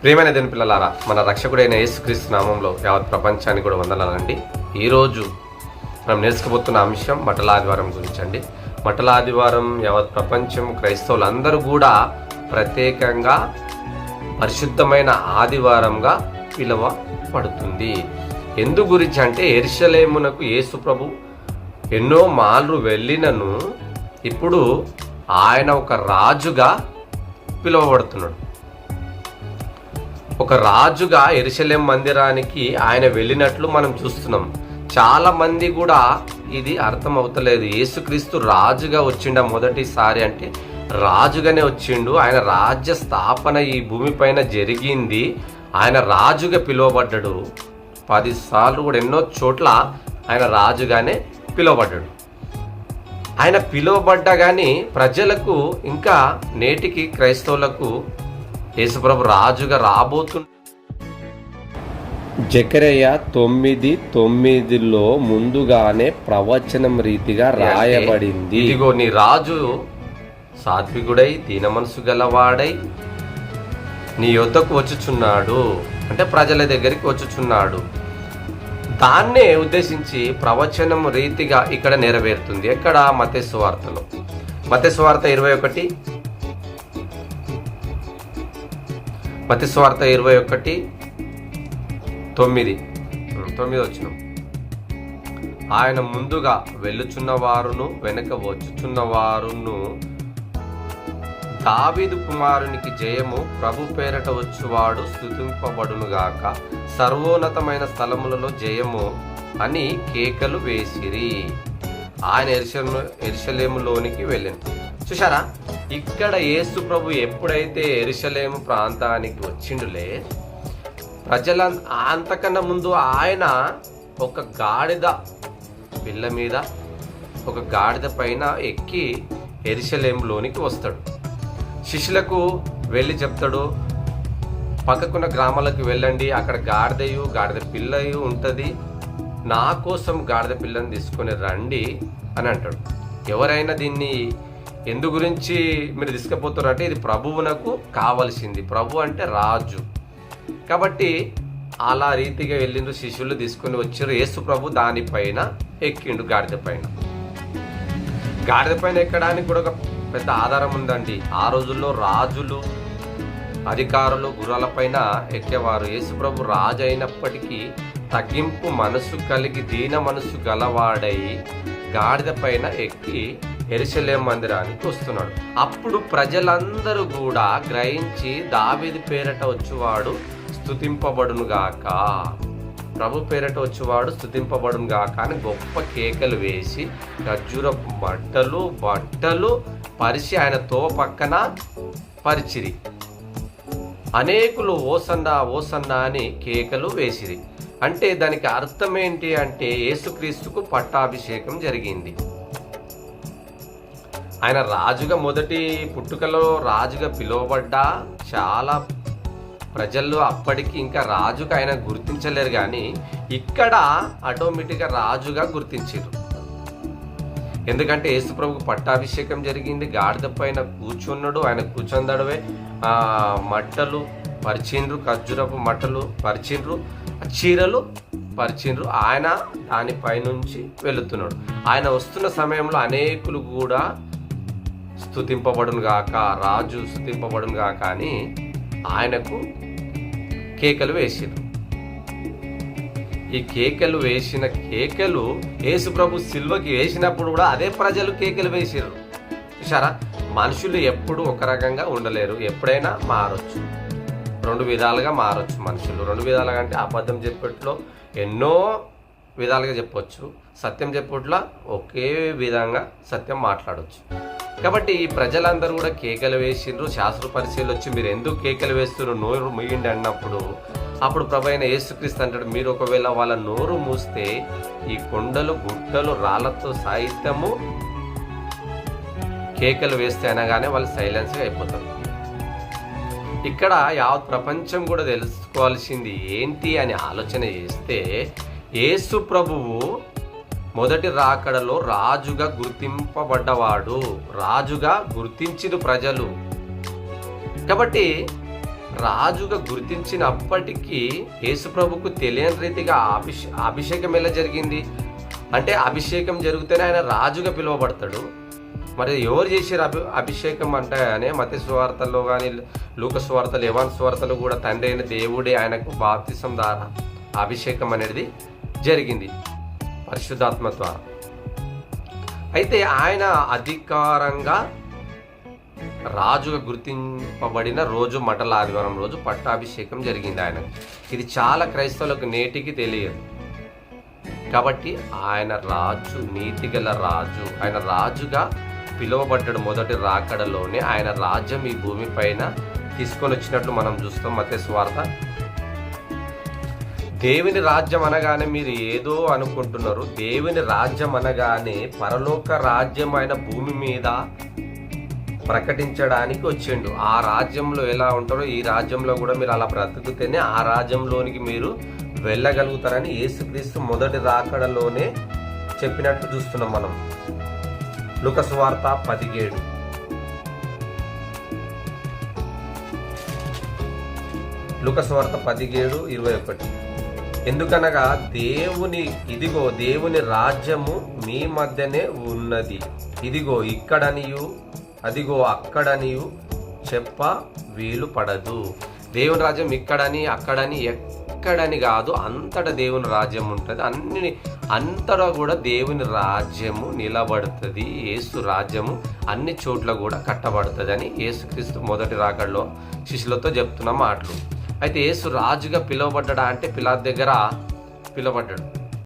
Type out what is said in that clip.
ప్రియమైన దేవుని పిల్లలారా, మన రక్షకుడైన యేసుక్రీస్తు నామంలో యావత్ ప్రపంచానికి కూడా వందనాలండి. ఈరోజు మనం నేర్చుకోబోతున్న అంశం మట్టల ఆదివారం గురించి అండి. మట్టల ఆదివారం యావత్ ప్రపంచం క్రైస్తవులందరూ కూడా ప్రత్యేకంగా పరిశుద్ధమైన ఆదివారంగా పిలువబడుతుంది. ఎందు గురించి అంటే యెరూషలేమునకు యేసు ప్రభు ఎన్నో మార్లు వెళ్ళినను ఇప్పుడు ఆయన ఒక రాజుగా పిలువబడుతున్నాడు. ఒక రాజుగా యెరూషలేము మందిరానికి ఆయన వెళ్ళినట్లు మనం చూస్తున్నాం. చాలా మంది కూడా ఇది అర్థం అవుతలేదు. యేసుక్రీస్తు రాజుగా వచ్చిండ మొదటిసారి అంటే రాజుగానే వచ్చిండు. ఆయన రాజ్య స్థాపన ఈ భూమిపైన జరిగింది. ఆయన రాజుగా పిలువబడ్డాడు. 10 సార్లు కూడా ఎన్నో చోట్ల ఆయన రాజుగానే పిలువబడ్డాడు. ఆయన పిలువబడ్డా కానీ ప్రజలకు ఇంకా నేటికి క్రైస్తవులకు యేసుప్రభు రాజుగా రాబోతున్న జకరియా 9:9 ముందుగానే ప్రవచనం రీతిగా రాయబడింది. ఇదిగో నీ రాజు సాత్వికుడై దీన మనసు గలవాడై నీ యొద్దకు వచ్చుచున్నాడు, అంటే ప్రజల దగ్గరికి వచ్చుచున్నాడు. దాన్నే ఉద్దేశించి ప్రవచనం రీతిగా ఇక్కడ నెరవేరుతుంది. ఎక్కడ? మత్తయి సువార్తలో. మత్తయి సువార్త 21 9 వచనం. ఆయన ముందుగా వెళ్ళుచున్న వారును వెనక వచ్చుచున్న వారును దావీదు కుమారునికి జయము, ప్రభు పేరట వచ్చువాడు స్తుతింపబడునుగాక, సర్వోన్నతమైన స్థలములలో జయము అని కేకలు వేసిరి. ఆయన యెరూషలేములోనికి వెళ్ళింది. చూశారా, ఇక్కడ యేసు ప్రభు ఎప్పుడైతే యెరూషలేము ప్రాంతానికి వచ్చిండులే, ప్రజల అంతకన్నా ముందు ఆయన ఒక గాడిద పిల్ల మీద, ఒక గాడిద పైన ఎక్కి యెరూషలేములోనికి వస్తాడు. శిష్యులకు వెళ్ళి చెప్తాడు, పక్కకున్న గ్రామాలకు వెళ్ళండి, అక్కడ గాడిద పిల్లయు ఉంటుంది, నా కోసం గాడిద పిల్లని తీసుకొని రండి అని అంటాడు. ఎవరైనా దీన్ని ఎందు గురించి మీరు తీసుకుపోతారంటే ఇది ప్రభువునకు కావలసింది. ప్రభు అంటే రాజు కాబట్టి అలా రీతిగా వెళ్ళిండ్రు. శిష్యులు తీసుకొని వచ్చారు. యేసు ప్రభు దానిపైన ఎక్కిండు. గాడిద పైన ఎక్కడానికి కూడా ఒక పెద్ద ఆధారం ఉందండి. ఆ రోజుల్లో రాజులు, అధికారులు గుర్రాల పైన ఎక్కేవారు. యేసు ప్రభు రాజు అయినప్పటికీ తగ్గింపు మనసు కలిగి దీన మనసు గలవాడై గాడిద పైన ఎక్కి యెరూషలేము మందిరానికి వస్తున్నాడు. అప్పుడు ప్రజలందరూ కూడా గ్రహించి దావీదు పేరట వచ్చువాడు స్తుతింపబడునుగాక, ప్రభు పేరట వచ్చువాడు స్తుతింపబడునుగాక అని గొప్ప కేకలు వేసి ఖర్జూర బట్టలు పరిచి ఆయన తో పక్కన పరిచిరి. అనేకులు ఓసన్నా ఓసన్నా అని కేకలు వేసిరి. అంటే దానికి అర్థం ఏంటి అంటే యేసుక్రీస్తుకు పట్టాభిషేకం జరిగింది. ఆయన రాజుగా మొదటి పుట్టుకలో రాజుగా పిలువబడ్డా చాలా ప్రజలు అప్పటికి ఇంకా రాజుగా ఆయన గుర్తించలేరు, కానీ ఇక్కడ ఆటోమేటిక్గా రాజుగా గుర్తించారు. ఎందుకంటే యేసుప్రభుకు పట్టాభిషేకం జరిగింది. గాడిద పైన కూర్చున్నాడు. ఆయన కూర్చొందడవే మట్టలు పరిచిండ్రు, ఖర్జూరపు మట్టలు పరిచిండ్రు, చీరలు పరిచిండ్రు. ఆయన దానిపైనుంచి వెళుతున్నాడు. ఆయన వస్తున్న సమయంలో అనేకులు కూడా స్తుతింపబడును గాక, రాజు స్తుతింపబడును గాక అని ఆయనకు కేకలు వేసిండ్రు. ఈ కేకలు వేసిన కేకలు యేసు ప్రభు సిలువకి వేసినప్పుడు కూడా అదే ప్రజలు కేకలు వేసిర్రు. చూసారా, మనుషులు ఎప్పుడు ఒక రకంగా ఉండలేరు, ఎప్పుడైనా మారొచ్చు. 2 విధాలుగా మారొచ్చు మనుషులు. 2 విధాలుగా అంటే అబద్ధం చెప్పట్లో ఎన్నో విధాలుగా చెప్పొచ్చు, సత్యం చెప్పట్లో ఒకే విధంగా సత్యం మాట్లాడవచ్చు. కాబట్టి ఈ ప్రజలందరూ కూడా కేకలు వేసిండ్రు. శాస్త్ర పరిశీలన వచ్చి మీరు ఎందుకు కేకలు వేస్తున్నారు, నోరు మూయండి అన్నప్పుడు అప్పుడు ప్రభు అయిన యేసుక్రీస్తు అంటాడు, మీరు ఒకవేళ వాళ్ళ నోరు మూస్తే ఈ కొండలు గుట్టలు రాళ్లతో సాహిత్యము కేకలు వేస్తే అనగానే వాళ్ళు సైలెన్స్గా అయిపోతారు. ఇక్కడ యావత్ ప్రపంచం కూడా తెలుసుకోవాల్సింది ఏంటి అని ఆలోచన చేస్తే యేసు ప్రభువు మొదటి రాకడలో రాజుగా గుర్తింపబడ్డవాడు, రాజుగా గుర్తించిన ప్రజలు. కాబట్టి రాజుగా గుర్తించినప్పటికీ యేసుప్రభుకు తెలియని రీతిగా అభిషేకం ఎలా జరిగింది అంటే, అభిషేకం జరిగితేనే ఆయన రాజుగా పిలువబడతాడు. మరి ఎవరు చేసారు అభిషేకం అంటే మత్తయి సువార్తల్లో కానీ, లూకా సువార్తలు, యోహాను సువార్తలు కూడా తండ్రి అయిన దేవుడే ఆయనకు బాప్తిసం ద్వారా అభిషేకం అనేది జరిగింది పరిశుద్ధాత్మ ద్వారా. అయితే ఆయన అధికారంగా రాజుగా గుర్తింపబడిన రోజు మటల ఆదివారం రోజు పట్టాభిషేకం జరిగింది ఆయనకు. ఇది చాలా క్రైస్తవులకు నేటికి తెలియదు. కాబట్టి ఆయన రాజు, నీతిగల రాజు, ఆయన రాజుగా పిలువబడ్డాడు. మొదటి రాకడలోనే ఆయన రాజ్యం ఈ భూమి పైన తీసుకొని వచ్చినట్లు మనం చూస్తాం మత్తయి సువార్త. దేవుని రాజ్యం అనగానే మీరు ఏదో అనుకుంటున్నారు. దేవుని రాజ్యం అనగానే పరలోక రాజ్యం ఆయన భూమి మీద ప్రకటించడానికి వచ్చిండు. ఆ రాజ్యంలో ఎలా ఉంటారో ఈ రాజ్యంలో కూడా మీరు అలా బ్రతుకుతేనే ఆ రాజ్యంలోనికి మీరు వెళ్ళగలుగుతారని యేసుక్రీస్తు మొదటి రాకడలోనే చెప్పినట్టు చూస్తున్నాం మనం. లూకా సువార్త 17. లూకా సువార్త 17:21. ఎందుకనగా దేవుని రాజ్యము మీ మధ్యనే ఉన్నది, ఇదిగో ఇక్కడనియు అదిగో అక్కడనియు చెప్ప వీలు పడదు. దేవుని రాజ్యం ఇక్కడని అక్కడని ఎక్కడని కాదు, అంతటా దేవుని రాజ్యం ఉంటుంది. అంతటా కూడా దేవుని రాజ్యము నిలబడుతుంది. యేసు రాజ్యము అన్ని చోట్ల కూడా కట్టబడుతుంది అని యేసుక్రీస్తు మొదటి రాకడలో శిష్యులతో చెప్తున్న మాటలు. అయితే యేసు రాజుగా పిలువబడ్డా అంటే పిలాతు దగ్గర పిలువబడ్డాడు.